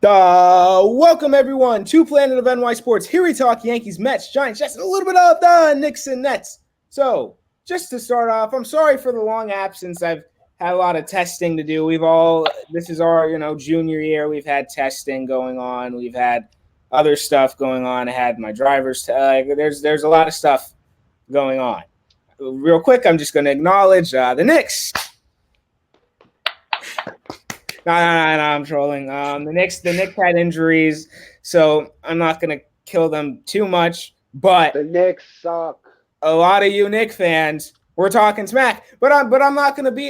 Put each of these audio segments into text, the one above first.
Welcome everyone to Planet of NY Sports. Here we talk Yankees, Mets, Giants, Jets, and a little bit of the Knicks and Nets. So, just to start off, I'm sorry for the long absence. I've had a lot of testing to do. This is our, junior year. We've had testing going on. We've had other stuff going on. I had my driver's. There's a lot of stuff going on. Real quick, I'm just going to acknowledge the Knicks. No, I'm trolling. The Knicks had injuries, so I'm not gonna kill them too much. But the Knicks suck. A lot of you Knicks fans, we're talking smack. But I'm not gonna do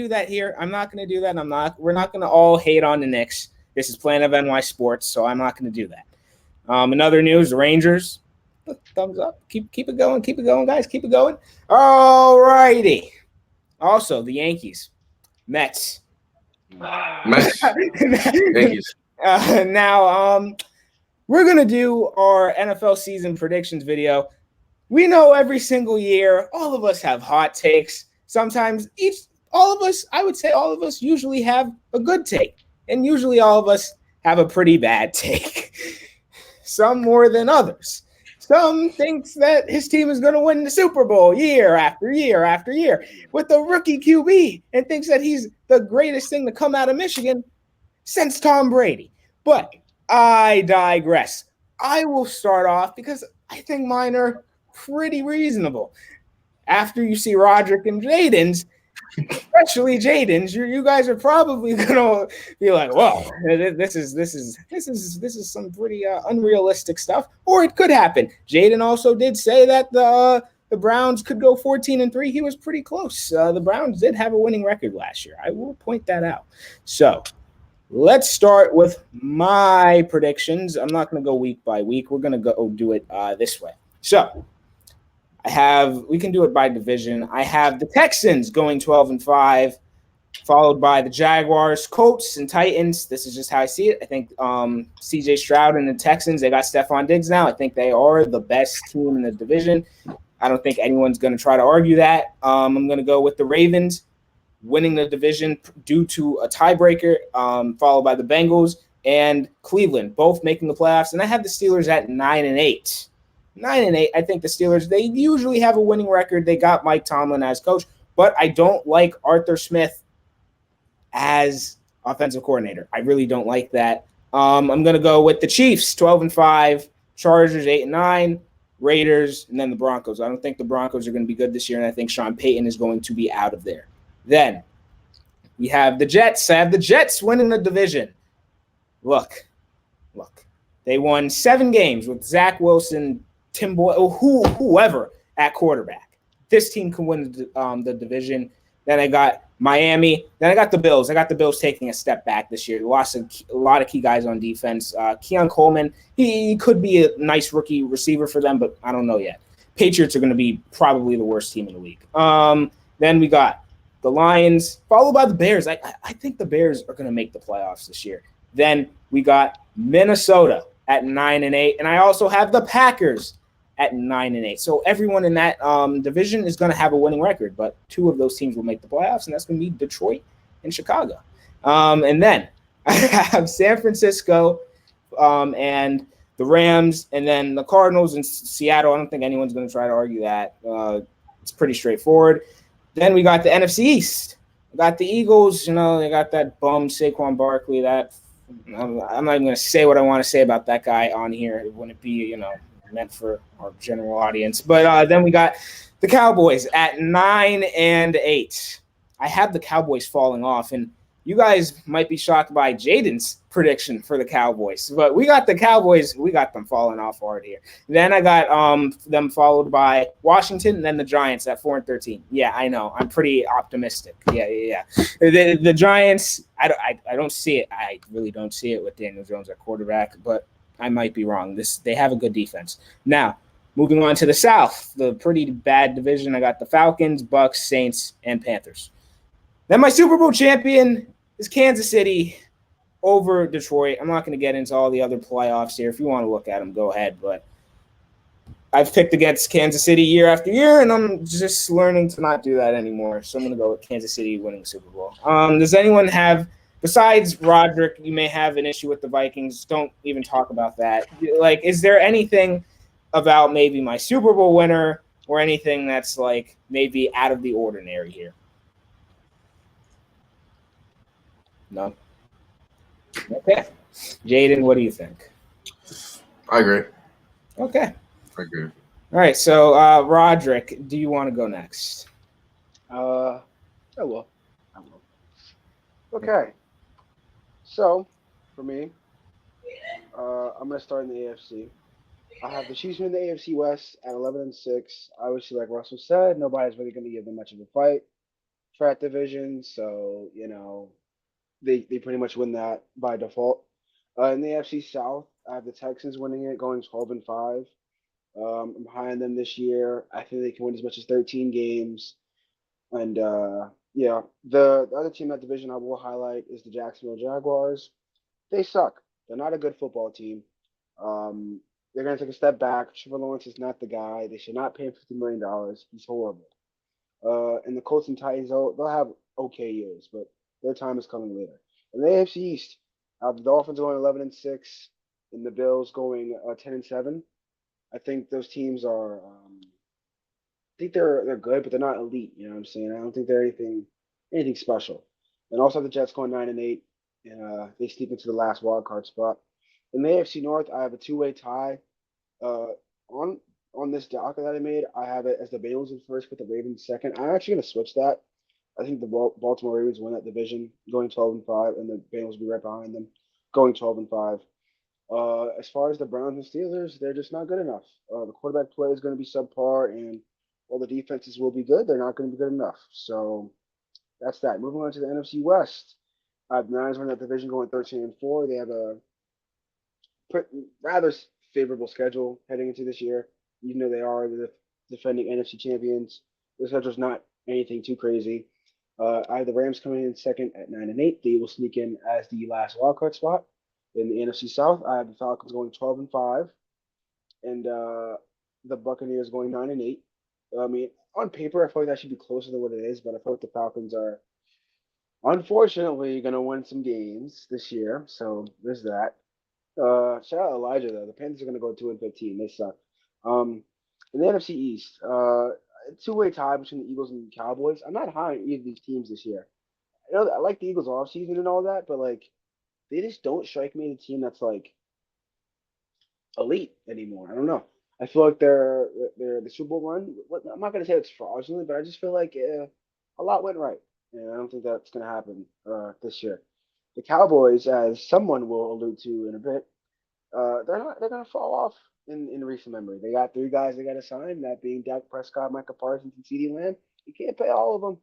that here. I'm not gonna do that. We're not gonna all hate on the Knicks. This is Planet of NY Sports, so I'm not gonna do that. In other news, the Rangers. Thumbs up. Keep it going, guys. Keep it going. All righty. Also, the Yankees, Mets. Yankees. Now, we're going to do our NFL season predictions video. We know every single year, all of us have hot takes. Sometimes all of us usually have a good take. And usually all of us have a pretty bad take. Some more than others. Some thinks that his team is going to win the Super Bowl year after year after year with the rookie QB and thinks that he's the greatest thing to come out of Michigan since Tom Brady. But I digress. I will start off because I think mine are pretty reasonable. After you see Roderick and Jaden's, especially Jaden's, you guys are probably gonna be like, "Whoa, this is some pretty unrealistic stuff," or it could happen. Jaden also did say that the Browns could go 14-3. He was pretty close. The Browns did have a winning record last year. I will point that out. So let's start with my predictions. I'm not going to go week by week. We're going to go do it this way. So we can do it by division. I have the Texans going 12-5, followed by the Jaguars, Colts, and Titans. This is just how I see it. I think CJ Stroud and the Texans, they got Stephon Diggs now. I think they are the best team in the division. I don't think anyone's going to try to argue that. I'm going to go with the Ravens winning the division due to a tiebreaker, followed by the Bengals and Cleveland, both making the playoffs. And I have the Steelers at 9-8. 9-8. I think the Steelers, they usually have a winning record. They got Mike Tomlin as coach, but I don't like Arthur Smith as offensive coordinator. I really don't like that. I'm going to go with the Chiefs, 12-5, Chargers, 8-9, Raiders, and then the Broncos. I don't think the Broncos are going to be good this year, and I think Sean Payton is going to be out of there. Then we have the Jets. I have the Jets winning the division. Look. They won 7 games with Zach Wilson, Tim Boyle, whoever at quarterback. This team can win the division. Then I got Miami. Then I got the Bills. I got the Bills taking a step back this year. They lost a lot of key guys on defense. Keon Coleman, he could be a nice rookie receiver for them, but I don't know yet. Patriots are going to be probably the worst team in the league. Then we got the Lions, followed by the Bears. I think the Bears are going to make the playoffs this year. Then we got Minnesota at 9-8, and I also have the Packers at 9-8. So everyone in that division is going to have a winning record, but 2 of those teams will make the playoffs, and that's going to be Detroit and Chicago. And then I have San Francisco and the Rams, and then the Cardinals and Seattle. I don't think anyone's going to try to argue that. It's pretty straightforward. Then we got the NFC East. We got the Eagles. They got that bum Saquon Barkley. That I'm not even going to say what I want to say about that guy on here. It wouldn't be, meant for our general audience. But then we got the Cowboys at 9-8. I have the Cowboys falling off, and you guys might be shocked by Jaden's prediction for the Cowboys, but we got the Cowboys. We got them falling off hard here. Then I got them followed by Washington, and then the Giants at 4-13. Yeah, I know. I'm pretty optimistic. Yeah. The Giants, I don't see it. I really don't see it with Daniel Jones at quarterback, but I might be wrong. They have a good defense. Now, moving on to the South, the pretty bad division. I got the Falcons, Bucks, Saints, and Panthers. Then my Super Bowl champion is Kansas City over Detroit. I'm not going to get into all the other playoffs here. If you want to look at them, go ahead. But I've picked against Kansas City year after year, and I'm just learning to not do that anymore. So I'm going to go with Kansas City winning the Super Bowl. Does anyone have besides Roderick, you may have an issue with the Vikings. Don't even talk about that. Like, is there anything about maybe my Super Bowl winner or anything that's like maybe out of the ordinary here? No. Okay. Jaden, what do you think? I agree. Okay. I agree. All right. So, Roderick, do you want to go next? I will. I will. Okay. So, for me, I'm gonna start in the AFC. I have the Chiefs in the AFC West at 11-6. Obviously, like Russell said, nobody's really gonna give them much of a fight for that division. So, they pretty much win that by default. In the AFC South, I have the Texans winning it, going 12-5. I'm high on them this year. I think they can win as much as 13 games. And yeah, the other team in that division I will highlight is the Jacksonville Jaguars. They suck. They're not a good football team. Um, they're going to take a step back. Trevor Lawrence is not the guy. They should not pay him $50 million. He's horrible. And the Colts and Titans, they'll have okay years, but their time is coming later. In the AFC East, the Dolphins going 11-6, and the Bills going 10-7. I think those teams are. I think they're good, but they're not elite. You know what I'm saying? I don't think they're anything special. And also the Jets going 9-8, and they sneak into the last wild card spot. In the AFC North, I have a two-way tie. Uh, on on this docket that I made, I have it as the Bengals in first with the Ravens second. I'm actually gonna switch that. I think the Baltimore Ravens win that division, going 12-5, and the Bengals will be right behind them, going 12-5. As far as the Browns and Steelers, they're just not good enough. The quarterback play is going to be subpar, and while the defenses will be good, they're not going to be good enough. So that's that. Moving on to the NFC West, the Niners win that division, going 13-4. They have a rather favorable schedule heading into this year, even though they are the defending NFC champions. The schedule's not anything too crazy. I have the Rams coming in second at 9-8. They will sneak in as the last wildcard spot. In the NFC South, I have the Falcons going 12-5, and the Buccaneers going 9-8. I mean, on paper, I feel like that should be closer than what it is, but I feel like the Falcons are unfortunately going to win some games this year. So there's that. Shout out Elijah though. The Panthers are going to go 2-15. They suck. Um, in the NFC East, two-way tie between the Eagles and the Cowboys. I'm not high on either of these teams this year. I like the Eagles off season and all that, but like they just don't strike me as a team that's like elite anymore. I don't know. I feel like they're the Super Bowl run. I'm not gonna say it's fraudulent, but I just feel like a lot went right, and I don't think that's gonna happen this year. The Cowboys, as someone will allude to in a bit, they're gonna fall off in recent memory. They got three guys they got to sign, that being Dak Prescott, Micah Parsons, and CeeDee Lamb. You can't pay all of them.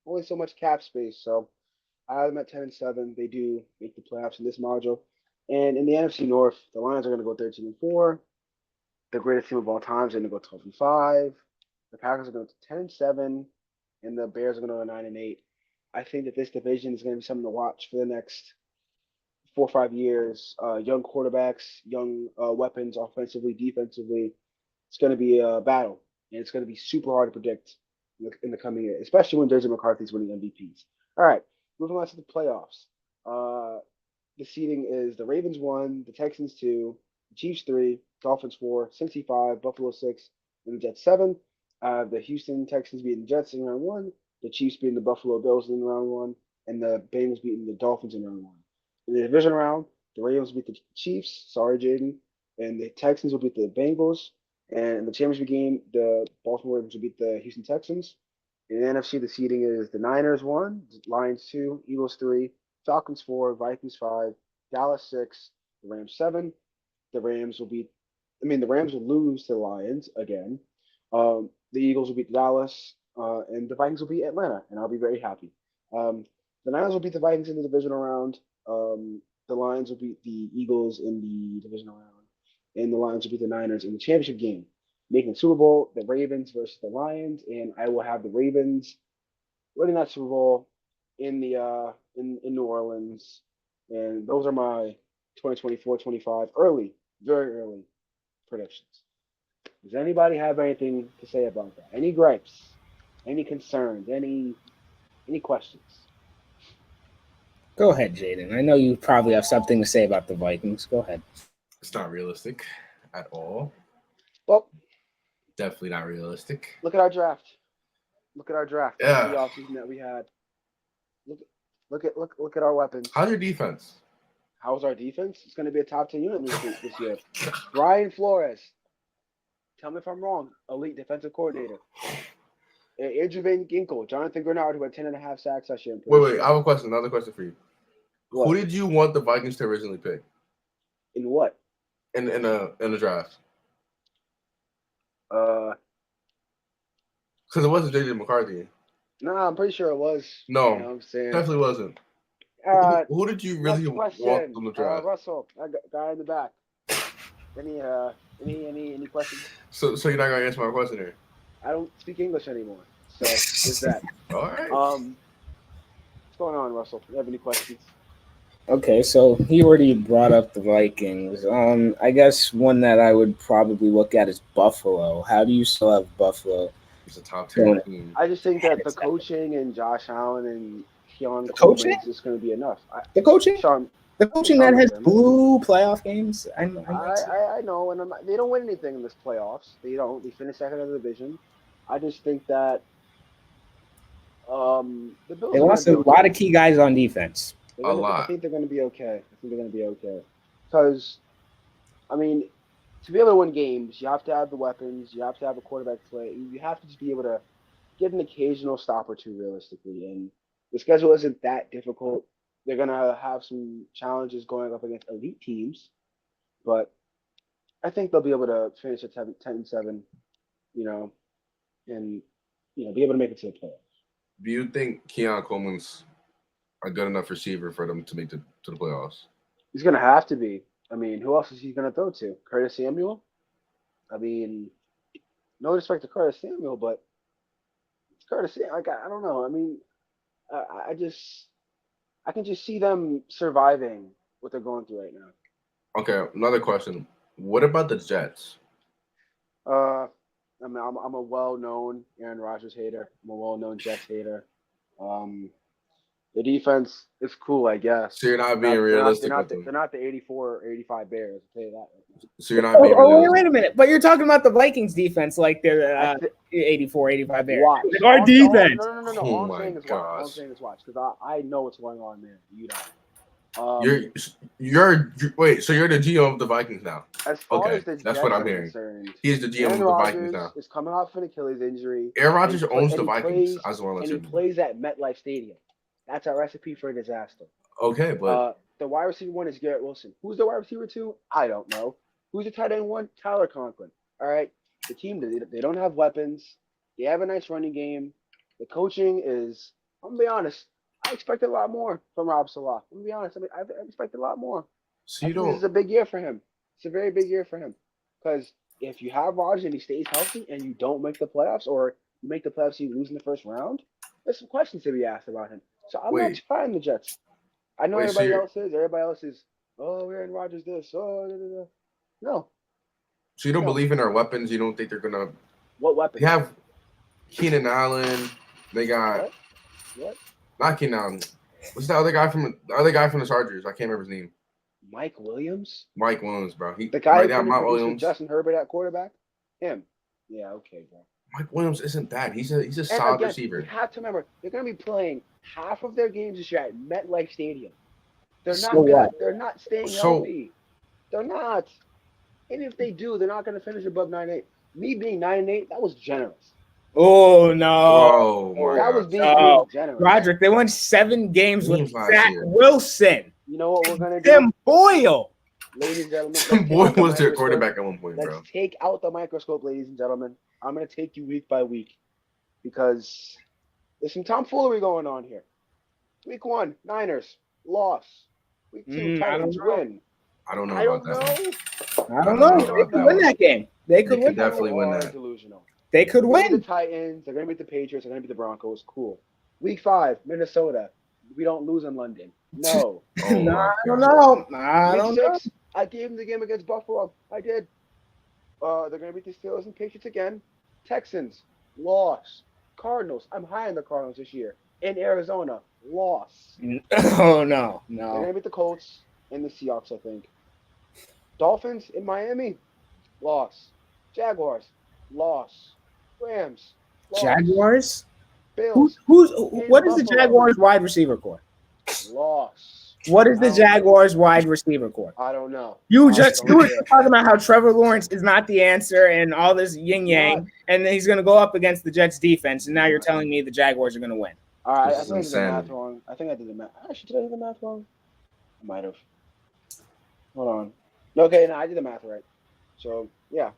Only so much cap space. So I have them at 10-7. They do make the playoffs in this module. And in the NFC North, the Lions are going to go 13-4. The greatest team of all time is going to go 12-5. The Packers are going to 10-7, and the Bears are going to go 9-8. I think that this division is going to be something to watch for the next 4 or 5 years. Young quarterbacks, young weapons, offensively, defensively. It's going to be a battle, and it's going to be super hard to predict in the coming year, especially when Jersey McCarthy's winning MVPs. All right, moving on to the playoffs. Uh, the seeding is the Ravens 1, the Texans 2, the Chiefs 3, Dolphins 4, Cincy 5, Buffalo 6, and the Jets 7. The Houston Texans beating the Jets in round 1, the Chiefs beating the Buffalo Bills in round 1, and the Bengals beating the Dolphins in round 1. In the division round, the Ravens beat the Chiefs. Sorry, Jaden. And the Texans will beat the Bengals. And in the championship game, the Baltimore Ravens will beat the Houston Texans. In the NFC, the seeding is the Niners 1, Lions 2, Eagles 3, Falcons 4, Vikings 5, Dallas 6, the Rams 7. The Rams will beat, the Rams will lose to the Lions again. The Eagles will beat Dallas, and the Vikings will beat Atlanta, and I'll be very happy. Um, the Niners will beat the Vikings in the divisional round. The Lions will beat the Eagles in the divisional round, and the Lions will beat the Niners in the championship game. Making the Super Bowl, the Ravens versus the Lions, and I will have the Ravens winning that Super Bowl in the in New Orleans. And those are my 2024-25 early, very early predictions. Does anybody have anything to say about that? Any gripes? Any concerns? Any questions? Go ahead, Jaden. I know you probably have something to say about the Vikings. Go ahead. It's not realistic at all. Well, Definitely not realistic. look at our draft. Look at our draft. Look at the Yeah. offseason that we had. Look at our weapons. How's your defense? How's our defense? It's going to be a top 10 unit this year. Brian Flores. Tell me if I'm wrong. Elite defensive coordinator. Adrian Ginkle, Jonathan Grenard, who had 10.5 sacks last year. Wait. I have a question. Another question for you. What? Who did you want the Vikings to originally pick In what? in the draft? Because it wasn't JJ McCarthy. No, I'm pretty sure it was. No, You know what I'm saying? definitely wasn't. Who did you really want them to draft? Russell, that guy in the back. Any questions? So you're not gonna answer my question here? I don't speak English anymore, so there's that. All right. What's going on, Russell? Do you have any questions? Okay, so he already brought up the Vikings. I guess one that I would probably look at is Buffalo. How do you still have Buffalo? It's a top 10 team. I just think that the coaching and Josh Allen and Keon coaching is just going to be enough. The coaching that has blue playoff games. I know, and they don't win anything in this playoffs. They don't. They finish second in the division. I just think that the Bills. They lost a lot of key guys on defense. I think they're going to be okay. Because, I mean, to be able to win games, you have to have the weapons. You have to have a quarterback play. You have to just be able to get an occasional stop or two, realistically. And the schedule isn't that difficult. They're going to have some challenges going up against elite teams. But I think they'll be able to finish at 10-7, and, be able to make it to the playoffs. Do you think Keon Coleman's a good enough receiver for them to make to the playoffs? He's going to have to be. I mean, who else is he going to throw to? Curtis Samuel? I mean, no respect to Curtis Samuel, but it's Curtis Samuel. I don't know. I mean, I can just see them surviving what they're going through right now. Okay, another question. What about the Jets? I mean, I'm a well-known Aaron Rodgers hater. I'm a well-known Jets hater. The defense is cool, I guess. So you're not being realistic with them. They're not the 84 or 85 Bears. I'll tell you that. So you're not being realistic. Wait a minute. But you're talking about the Vikings defense like they're 84, 85 Bears. Watch. Our defense. No. Oh All I'm saying is watch. Because I know what's going on there. You don't. Wait, so you're the GM of the Vikings now? As far as the that's Jets what I'm are hearing. concerned, He's the GM of the Vikings now. Is coming off an Achilles injury. Aaron Rodgers owns the Vikings. I just want to let you know. He plays at MetLife Stadium. That's a recipe for a disaster. Okay, but the wide receiver 1 is Garrett Wilson. Who's the wide receiver 2? I don't know. Who's the tight end 1? Tyler Conklin. All right. The team, they don't have weapons. They have a nice running game. The coaching is, I'm going to be honest, I expected a lot more from Rob Salah. I'm going to be honest. I mean, I expected a lot more. So this is a big year for him. It's a very big year for him. Because if you have Rodgers and he stays healthy and you don't make the playoffs, or you make the playoffs and you lose in the first round, there's some questions to be asked about him. So I'm not trying the Jets. I know everybody else is. Everybody else is, Aaron Rodgers this. No. So you don't believe in their weapons? You don't think they're going to – What weapons? They have Keenan Allen. They got – What? Not Keenan Allen. What's the other guy from the Chargers? I can't remember his name. Mike Williams? Mike Williams, bro. The guy who produced Justin Herbert at quarterback? Him. Yeah, okay, bro. Mike Williams isn't bad. He's a solid receiver. You have to remember, they're going to be playing half of their games this year at MetLife Stadium. They're not good. They're not staying healthy. They're not. And if they do, they're not going to finish above 9-8. Me being 9-8, that was generous. Oh no! That was being generous. Roderick, they won 7 games with Zach Wilson. You know what we're going to do? Tim Boyle. Ladies and gentlemen. Tim Boyle was their quarterback at one point, bro. Let's take out the microscope, ladies and gentlemen. I'm going to take you week by week because there's some tomfoolery going on here. Week 1, Niners, loss. Week 2, Titans win. I don't know about that. I don't know. They could win that game. They could definitely win that. Delusional. They could win. The Titans, they're going to beat the Patriots, they're going to beat the Broncos. Cool. Week 5, Minnesota. We don't lose in London. No. I don't know. Week 6, I gave them the game against Buffalo. I did. They're going to beat the Steelers and Patriots again. Texans, loss. Cardinals, I'm high on the Cardinals this year. In Arizona, loss. Oh no, They're no. gonna beat the Colts and the Seahawks, I think. Dolphins in Miami, loss. Jaguars, loss. Rams, loss. Jaguars? Bills in What is the Buffalo, Jaguars wide receiver core? loss. What is I the don't. Jaguars wide receiver core? I don't know. You Honestly, just don't you were care. just talking about how Trevor Lawrence is not the answer and all this yin He's not. yang, and then he's going to go up against the Jets defense, and now you're Not. telling me the Jaguars are going to win. All right, This I is think I did the math insanity. wrong. I think I did the math. Actually, did I do the math wrong? I might have. Hold on. Okay, no, I did the math right. So yeah,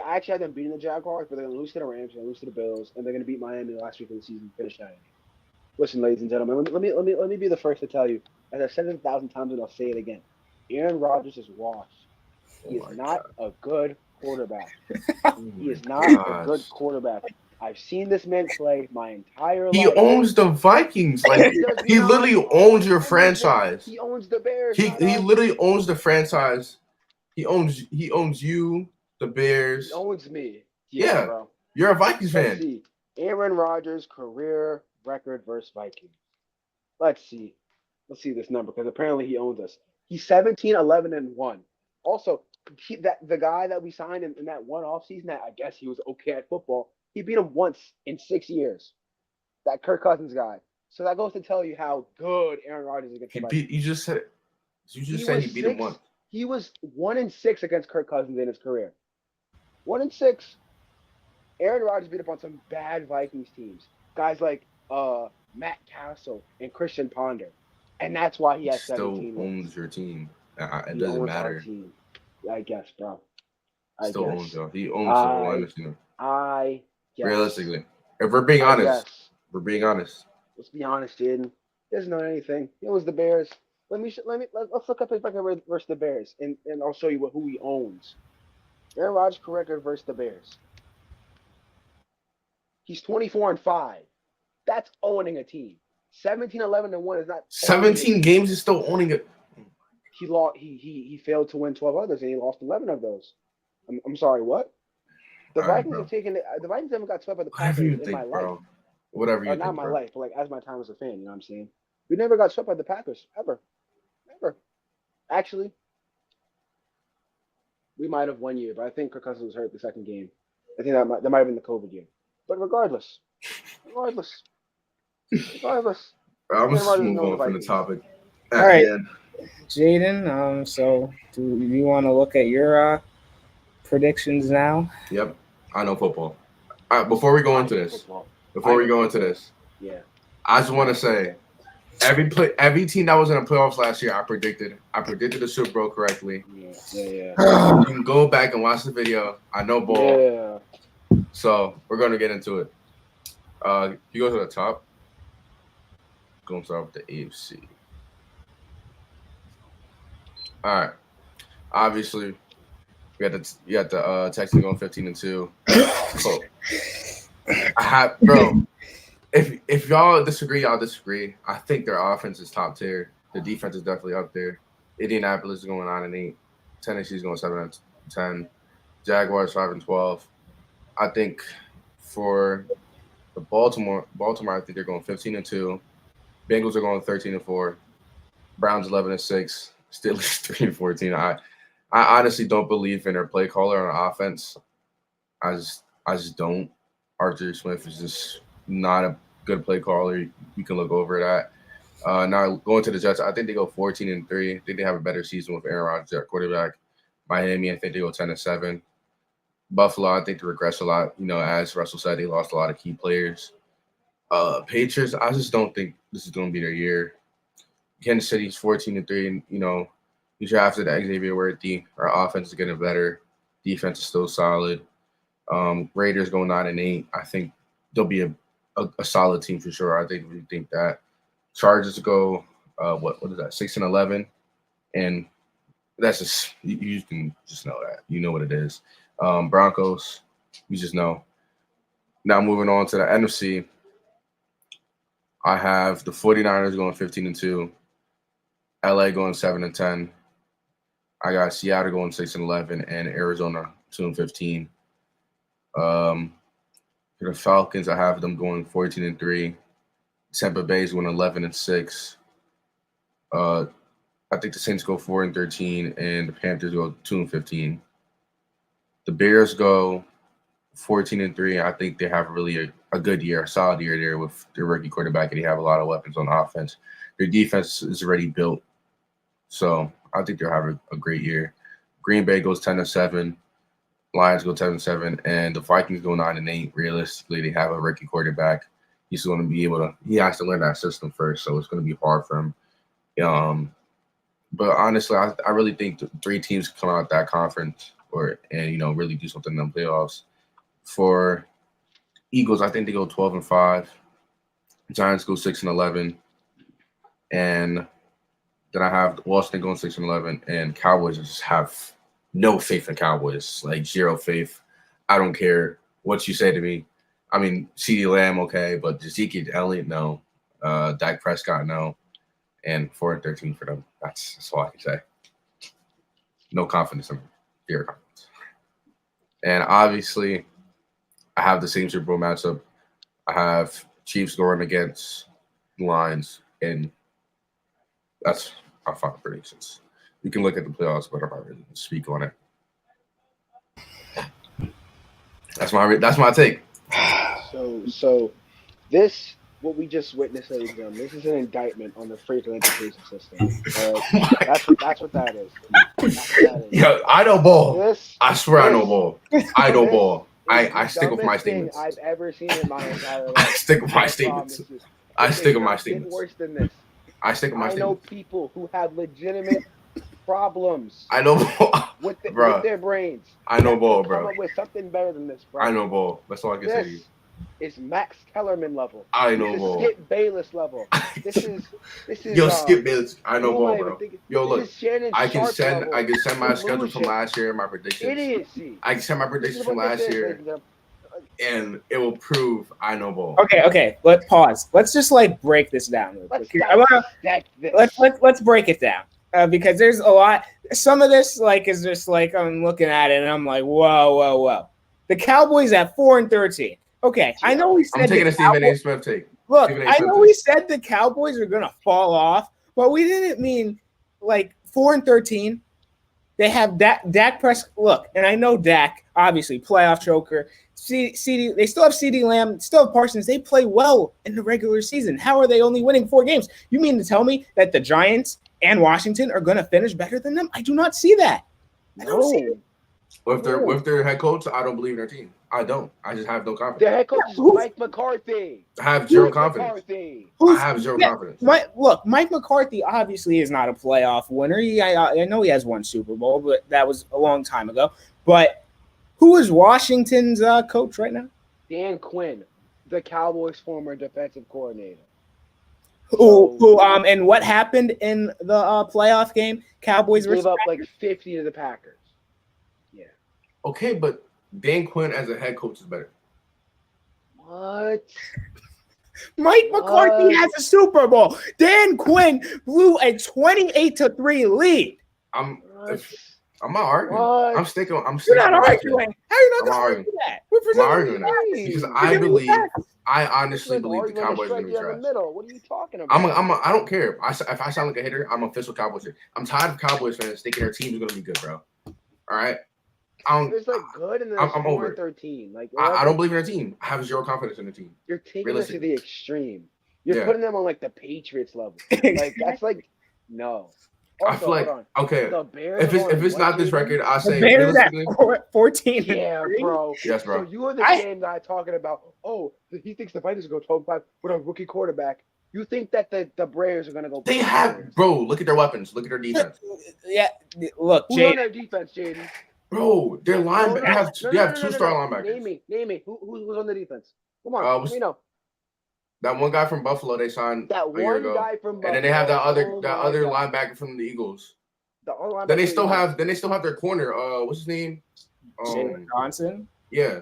I actually had them beating the Jaguars, but they're gonna lose to the Rams, they're gonna lose to the Bills, and they're gonna beat Miami last week of the season, finish 9-8. Listen, ladies and gentlemen, let me be the first to tell you, as I've said it 1,000 times, and I'll say it again. Aaron Rodgers is washed. He is not a good quarterback. He is not a good quarterback. I've seen this man play my entire life. He owns the Vikings. Like he literally owns your franchise. He owns the Bears. He literally owns the franchise. He owns you, the Bears. He owns me. Yeah, bro. You're a Vikings Let's fan. see. Aaron Rodgers' career record versus Vikings. Let's see. Let's see this number because apparently he owns us. He's 17, 11, and 1. Also, the guy that we signed in that one offseason that I guess he was okay at football, he beat him once in 6 years. That Kirk Cousins guy. So that goes to tell you how good Aaron Rodgers is against the Vikings. You just said he beat him once. He was 1-6 against Kirk Cousins in his career. 1-6. Aaron Rodgers beat up on some bad Vikings teams. Guys like Matt Castle and Christian Ponder. And that's why he has 17 still wins. owns your team. It He doesn't owns matter. our team. I guess, bro. Still owns y'all. He owns the Lions. I guess. Realistically, if we're being honest, we're being honest. Let's be honest, Jaden. He doesn't know anything. It was the Bears. Let's look up his record versus the Bears, and I'll show you who he owns. Aaron Rodgers' record versus the Bears. He's 24-5. That's owning a team. 17, 11, and 1 is not. 17 games is still owning it. He lost. He failed to win 12 others, and he lost 11 of those. I'm sorry. What? The Vikings have taken. The Vikings haven't got swept by the Packers in my life. Whatever you think, not my life, but like as my time as a fan. You know what I'm saying? We never got swept by the Packers ever. Actually, we might have 1 year, but I think Kirk Cousins was hurt the second game. I think that might have been the COVID year. But regardless. I'm just move on from the topic. All right, Jaden. So, do you want to look at your predictions now? Yep, I know football. All right, before we go into this, yeah, I just want to say, every team that was in the playoffs last year, I predicted the Super Bowl correctly. Yeah. You can go back and watch the video. I know ball. Yeah. So we're gonna get into it. You go to the top. Going to start with the AFC. All right. Obviously, you got the Texans going 15-2. So, bro. If y'all disagree, y'all disagree. I think their offense is top tier. The defense is definitely up there. Indianapolis is going 9-8. Tennessee's going 7-10. Jaguars 5-12. I think for the Baltimore, I think they're going 15-2. Bengals are going 13-4. Browns 11-6. Steelers 3-14. I honestly don't believe in their play caller on offense. I just don't. Arthur Smith is just not a good play caller. You can look over that. Now going to the Jets, I think they go 14-3. I think they have a better season with Aaron Rodgers at quarterback. Miami, I think they go 10-7. Buffalo, I think they regress a lot. As Russell said, they lost a lot of key players. Patriots, I just don't think this is going to be their year. Kansas City's 14-3, and you drafted Xavier Worthy. Our offense is getting better. Defense is still solid. Raiders go 9-8. I think they'll be a solid team for sure. I think we think that. Chargers go what is that? 6-11, and that's just you can just know that. You know what it is. Broncos, you just know. Now moving on to the NFC, I have the 49ers going 15-2, LA going 7-10. I got Seattle going 6-11, and Arizona 2-15. For the Falcons, I have them going 14-3. Tampa Bay's win 11-6. I think the Saints go 4-13, and the Panthers go 2-15. The Bears go 14-3. I think they have really a good year, a solid year there with their rookie quarterback, and they have a lot of weapons on offense. Their defense is already built, so I think they'll have a great year. Green Bay goes 10-7. Lions go 10-7, and the Vikings go 9-8. Realistically, they have a rookie quarterback. He's going to be able to. He has to learn that system first, so it's going to be hard for him. But honestly, I really think the 3 teams come out that conference and really do something in the playoffs. For Eagles, I think they go 12-5. Giants go 6-11, and then I have Washington going 6-11, and Cowboys just have no faith in Cowboys, like zero faith. I don't care what you say to me. I mean, CeeDee Lamb, okay, but Ezekiel Elliott, no. Dak Prescott, no. And 4-13 for them. That's all I can say. No confidence in them. Zero confidence. And obviously, I have the same Super Bowl matchup. I have Chiefs going against Lions, and that's our final predictions. You can look at the playoffs, but I'm not really going to speak on it. That's my take. So this, what we just witnessed, ladies and gentlemen, this is an indictment on the Franklin education system. That's what that is. Yeah, I know ball. I swear I know ball. I know this ball. is I the stick with my dumbest thing statements. I've ever seen in my entire life. I stick with my statements. I stick with my It's statements. worse than this. I stick with my I know statements. people who have legitimate problems I know ball. with Bruh. their brains. I know ball, Come bro. up with something better than this, bro. I know ball. That's all I can say to you. This is Max Kellerman level. I know This is ball. Skip Bayless level. This is Yo, Skip Bayless. I know ball, even bro. think- Yo, look. This is Shannon I can Sharp send level. my schedule from Delusion. last year and my predictions. Idiocy. I can send my predictions from last year, and it will prove I know ball. Okay. Let's pause. Let's just break this down real quick. Let's break it down because there's a lot. Some of this is just I'm looking at it and I'm like, whoa. The Cowboys at 4-13. Okay, I know we said I'm taking a Stephen A. Smith take. Look, I know we said the Cowboys are gonna fall off, but we didn't mean 4-13. They have Dak Prescott. Look, and I know Dak, obviously playoff choker. CD, they still have CeeDee Lamb, still have Parsons. They play well in the regular season. How are they only winning 4 games? You mean to tell me that the Giants and Washington are going to finish better than them? I do not see that. I don't see it. With their head coach, I don't believe in their team. I don't. I just have no confidence. Their head coach is Mike McCarthy. I have zero confidence. I have zero confidence. Mike McCarthy obviously is not a playoff winner. I know he has 1 Super Bowl, but that was a long time ago. But who is Washington's coach right now? Dan Quinn, the Cowboys' former defensive coordinator. And what happened in the playoff game? Cowboys gave up 50 to the Packers. Yeah. Okay, but Dan Quinn as a head coach is better. What? Mike McCarthy has a Super Bowl. Dan Quinn blew a 28-3 lead. I'm not arguing. What? I'm sticking. You're not arguing. How are you not arguing that? I'm arguing that because I honestly believe the Cowboys are going to be trash. What are you talking about? I don't care. If I sound like a hater, I'm an official Cowboys fan. I'm tired of Cowboys fans thinking their team is going to be good, bro. All right. There's good and there's 4-13. I don't believe in their team. I have zero confidence in the team. You're taking this to the extreme. You're putting them on the Patriots level. That's no. Also, I feel like okay. The Bears if it's not this record, I say the Bears at 14. Yeah, bro. Yes, bro. So you are the same guy talking about. Oh, he thinks the Vikings go 12-5 with a rookie quarterback. You think that the Bears are gonna go? They have, bro. Look at their weapons. Look at their defense. Yeah. Look, who's on their defense, Jaden? Bro, their linebackers. They have 2-star linebackers. Name me. Who's on the defense? Come on, let me know. That one guy from Buffalo they signed that a year ago. Guy from Buffalo. And then they have that other linebacker from the Eagles. Then they still have their corner. What's his name? Johnson. Yeah,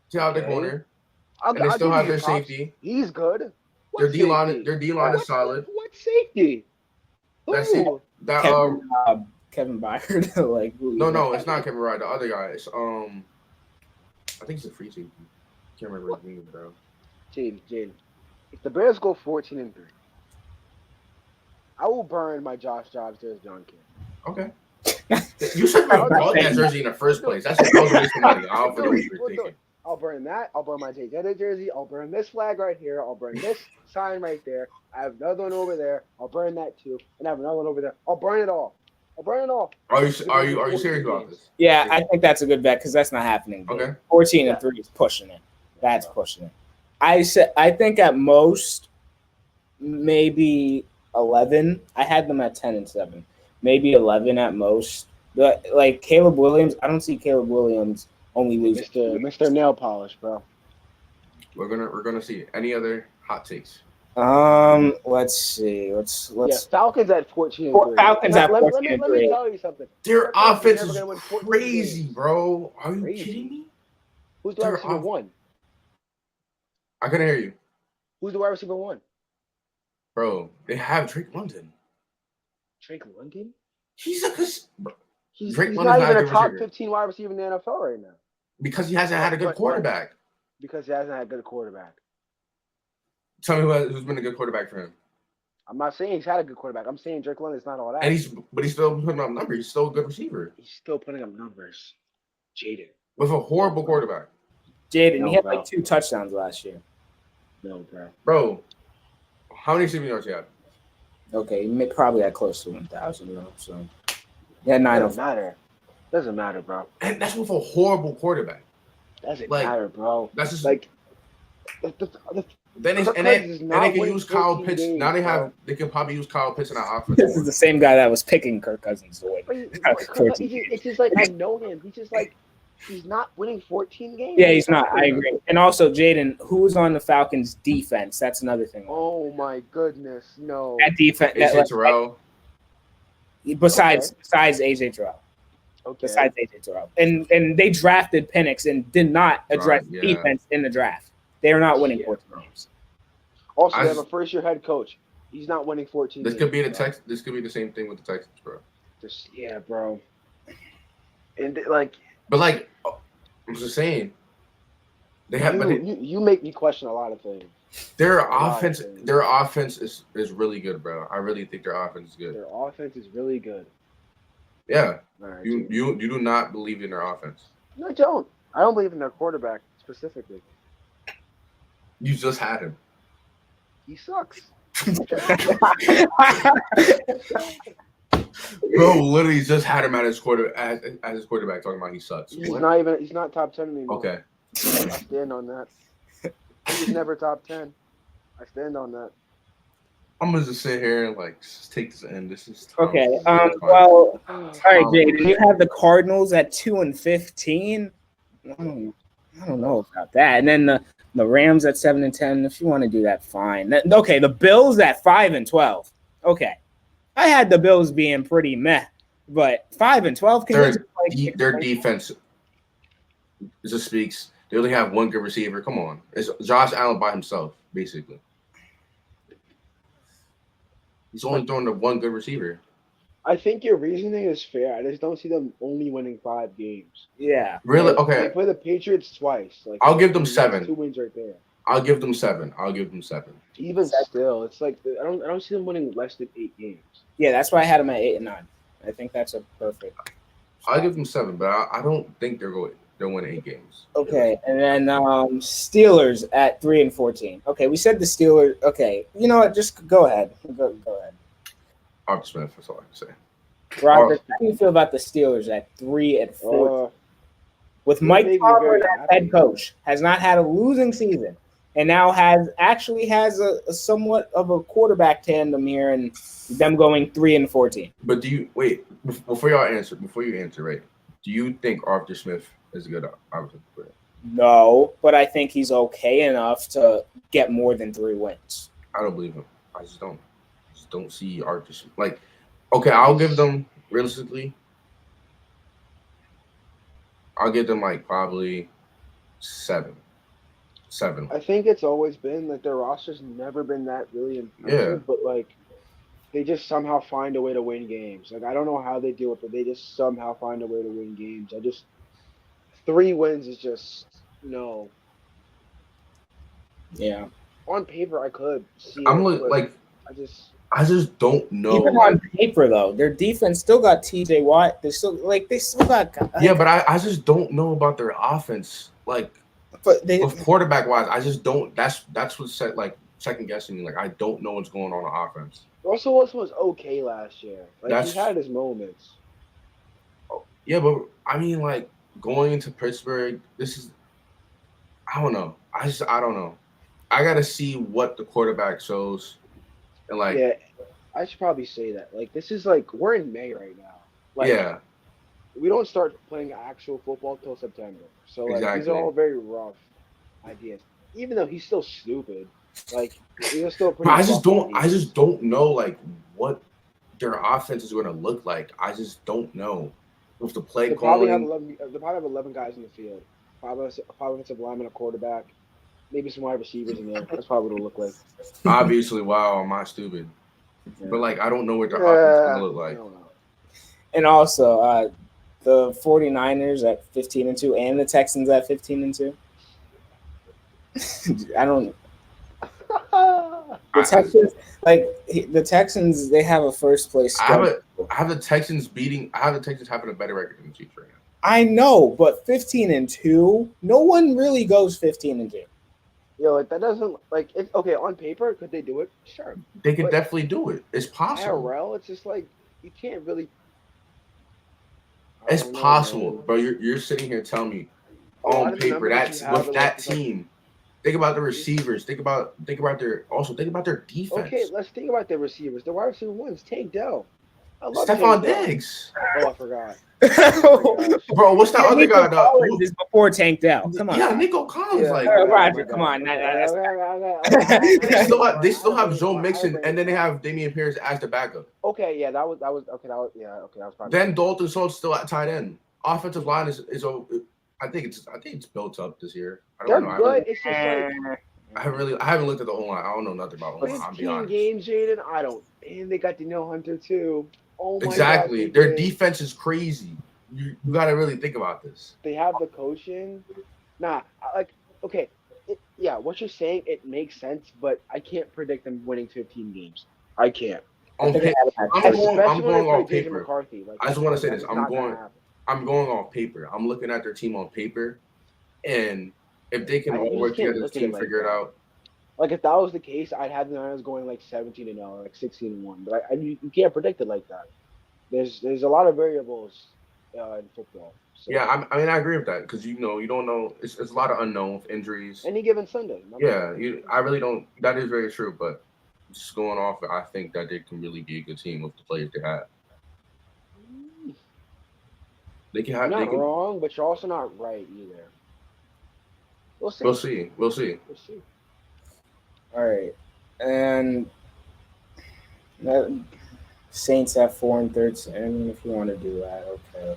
still have their corner. And they still have their safety. He's good. Their D line is solid. What safety? Kevin Byard. No, it's not Kevin Byard. The other guy. It's I think it's a free safety. Can't remember his name, bro. Jaden. If the Bears go 14-3, I will burn my Josh Jobs There's John King. Okay. You shouldn't have bought that jersey in the first place. That was a waste of money. I don't know what you're thinking. I'll burn that. I'll burn my Jay Jettis jersey. I'll burn this flag right here. I'll burn this sign right there. I have another one over there. I'll burn that too. And I have another one over there. I'll burn it all. I'll burn it all. Are you serious about this? Yeah, I think that's a good bet because that's not happening. Okay. 14-3 is pushing it. That's pushing it. I think at most maybe 11. I had them at 10-7. Maybe 11 at most. But like Caleb Williams, I don't see Caleb Williams only losing. Mr. Nail Polish, bro. We're gonna see. Any other hot takes? Let's see. Let's Falcons at 14-3. Falcons at 14-3. Let me tell you something. Their offense is crazy, bro. Are you kidding me? Who's the wide receiver one? I couldn't hear you. Who's the wide receiver one? Bro, they have Drake London. Drake London? He's not even a top 15 wide receiver in the NFL right now. Because he hasn't had a good quarterback. Because he hasn't had a good quarterback. Tell me who's been a good quarterback for him. I'm not saying he's had a good quarterback. I'm saying Drake London's not all that. And he's still putting up numbers. He's still a good receiver. He's still putting up numbers. Jaden. With a horrible quarterback. Jaden, he had like 2 touchdowns last year. No, bro. Bro, how many receiving yards he had? Okay, he probably had close to 1,000, though. So, yeah, 905. Doesn't matter, bro. And that's with a horrible quarterback. Doesn't matter, bro. That's just like. Then they can use Kyle Pitts. Now they can probably use Kyle Pitts in our offense. This is the same guy that was picking Kirk Cousins to win. It's just like I know him. He's just like he's not winning 14 games. Yeah, he's not. I agree. And also, Jaden, who's on the Falcons' defense? That's another thing. Oh my goodness, no. That defense. AJ Terrell. Besides AJ Terrell. Okay. Besides AJ Terrell, and they drafted Penix and did not address defense in the draft. They are not winning 14 games. Also, they have a first-year head coach. He's not winning 14 games. This could be This could be the same thing with the Texans, bro. Bro. And I'm just saying. They have. You make me question a lot of things. Their offense is really good, bro. I really think their offense is good. Their offense is really good. Yeah. Right, you do not believe in their offense. No, I don't. I don't believe in their quarterback specifically. You just had him. He sucks. Bro, literally just had him at his quarterback talking about he sucks. He's not top 10 anymore. Okay. I stand on that. He's never top 10. I stand on that. I'm gonna just sit here and just take this in. This is tough. Okay. Well, all right, Jaden. You have the Cardinals at 2-15. I don't know about that. And then the Rams at 7-10. If you want to do that, fine. Okay. The Bills at 5-12. Okay. I had the Bills being pretty meh, but 5-12. Their defense just speaks. They only have one good receiver. Come on, it's Josh Allen by himself, basically. He's only throwing to one good receiver. I think your reasoning is fair. I just don't see them only winning 5 games. Yeah. Really? Okay. They play the Patriots twice. I'll give them 7. 2 wins right there. I'll give them 7. Even still, it's like I don't see them winning less than 8 games. Yeah, that's why I had them at 8-9. I think that's a perfect. I'll give them 7, but I don't think they'll win 8 games. Okay, and then Steelers at 3-14. Okay, we said the Steelers. Okay, you know what? Just go ahead. Go ahead. Arthur Smith, that's all I can say. Roger, how do you feel about the Steelers at 3-14? With Mike Tomlin as head coach, has not had a losing season, and now has a somewhat of a quarterback tandem here, and them going 3-14. But do you wait before you answer, right? Do you think Arthur Smith is a good offensive player? No, but I think he's okay enough to get more than 3 wins. I don't believe him. I just don't. Don't see Arthur Smith. Okay, I'll give them realistically. I'll give them probably 7. I think it's always been their roster's never been that really impressive, but they just somehow find a way to win games. I don't know how they do it, but they just somehow find a way to win games. 3 wins is just no. Yeah. on paper I could see I'm it, but like I I just don't know. Even like, on paper, though, their defense still got T.J. Watt. They still got. Yeah, but I just don't know about their offense. Like, but they with quarterback wise, I just don't. That's what's second guessing me. Like, I don't know what's going on offense. Russell Wilson was okay last year. Like That's he had his moments. yeah, but I mean, like going into Pittsburgh, this is I don't know. I don't know. I gotta see what the quarterback shows, and like Yeah, I should probably say that. Like this is like we're in May right now. Like yeah, we don't start playing actual football till September. So like these are exactly. all very rough ideas. Even though he's still stupid, like these are still But pretty rough I ideas. just don't know like what their offense is gonna look like. I just don't know with the play They probably have calling. 11. They probably have 11 guys in the field. Five offensive linemen, a quarterback, maybe some wide receivers in there. That's probably what it'll look like. Obviously, wow, am I stupid? Yeah. But like, I don't know what their offense is gonna look I like. don't know. And also, the 49ers at 15-2 and the Texans at 15-2. I don't. The Texans, the Texans, they have a first place. I have the Texans having a better record than the Chiefs right now. I know, but 15-2, no one really goes 15-2. Yo, like that doesn't like it's okay on paper. Could they do it? Sure. They could But definitely do it. It's possible. IRL, it's just like you can't really. It's don't know, possible, man. bro. You're sitting here telling me A lot on of the paper numbers that's you have with are, that like, team. Think about the receivers. Think about their defense. Okay, let's think about their receivers. The wide receiver one's Tank Dell. I love Stephon Tank Dell. Diggs. Oh, I forgot. Oh my gosh. Bro, what's that other Nico guy? Collins is before Tank Dell. Come on. Yeah, Nico Collins. Yeah, Like Roger, come on. they still have Joe Mixon, and then they have Damian Pierce as the backup. Okay, yeah, that was okay. That was probably. Then Dalton Schultz still at tight end. Offensive line is I think it's built up this year. I They're don't know. good. It's just like I haven't looked at the whole line. I don't know nothing about the line. I'll be 15 honest. games, Jaden. I don't. And they got Danielle Hunter too. Oh my Exactly. God, Their defense is crazy. You got to really think about this. They have the coaching. Nah, okay. Yeah, what you're saying, it makes sense, but I can't predict them winning 15 games. I can't. I'm going on paper. McCarthy. Like, I just want to say this. I'm going on paper. I'm looking at their team on paper, and if they can all work together as a team, figure it out. Like if that was the case, I'd have the Niners going like 17-0, like 16-1. But you can't predict it like that. There's a lot of variables in football. So. Yeah, I mean I agree with that because you don't know. It's a lot of unknown with injuries. Any given Sunday. Yeah, I really don't. That is very true, but just going off, I think that they can really be a good team with the players they have. They can have. You're not wrong, but you're also not right either. We'll see. We'll see. All right, and Saints at 4-13. If you want to do that, okay. I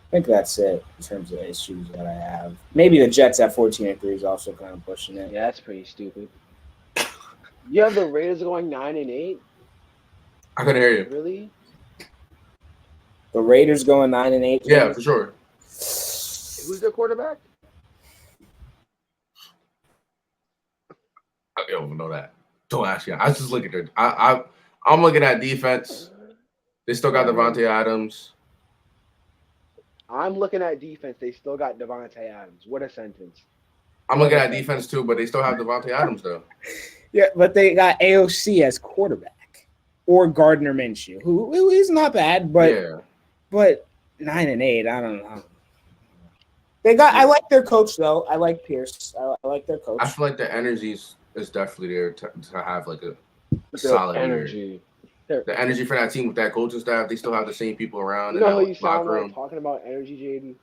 think that's it in terms of issues that I have. Maybe the Jets at 14-3 is also kind of pushing it. Yeah, that's pretty stupid. You have the Raiders going 9-8. I couldn't hear you. Really? The Raiders going 9-8. Yeah, for sure. Who's their quarterback? I don't know that. Don't ask you. I was just looking at. I'm looking at defense. They still got Devontae Adams. I'm looking at defense. They still got Devontae Adams. What a sentence. I'm looking at defense too, but they still have Devontae Adams though. Yeah, but they got AOC as quarterback or Gardner Minshew, who is not bad, but 9-8. I don't know. They got. I like their coach though. I like Pierce. I like their coach. I feel like the energy is definitely there to have like a solid energy. Year. The energy for that team with that coaching staff, they still have the same people around. You know how you sound like talking about energy, Jaden?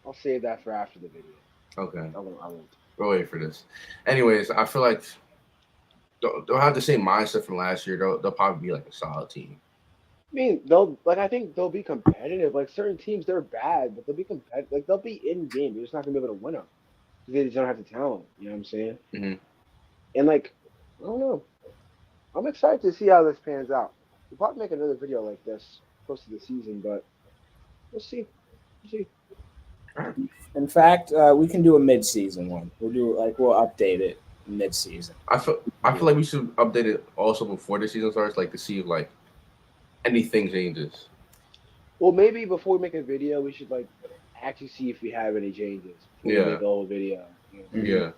I'll save that for after the video. Okay. I won't. We'll wait for this. Anyways, I feel like they'll have the same mindset from last year. They'll probably be like a solid team. I mean, I think they'll be competitive. Like certain teams, they're bad, but they'll be competitive. Like they'll be in game. You're just not gonna be able to win them because they just don't have the talent. You know what I'm saying? Mm-hmm. And like, I don't know. I'm excited to see how this pans out. We'll probably make another video like this close to the season, but we'll see. In fact, we can do a mid-season one. We'll update it mid-season. I feel like we should update it also before the season starts, like to see if like anything changes. Well, maybe before we make a video, we should like actually see if we have any changes before we make a whole video. Yeah.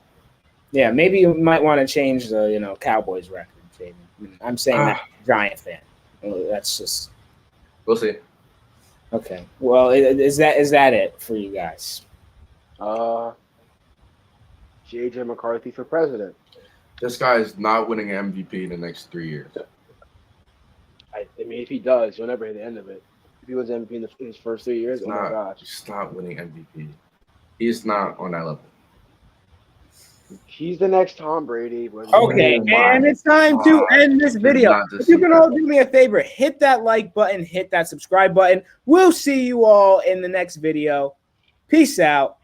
Yeah, maybe you might want to change the Cowboys record, Jaden. I'm saying that Giant fan. Well, that's just We'll see. okay. Well, is that it for you guys? J.J. McCarthy for president. This guy is not winning an MVP in the next 3 years. I mean, if he does, he'll never hit the end of it. If he wins MVP in his first 3 years, my gosh. He's not winning MVP. He's not on that level. He's the next Tom Brady. Okay, and it's time to end this video. If you can all do me a favor, hit that like button, hit that subscribe button. We'll see you all in the next video. Peace out.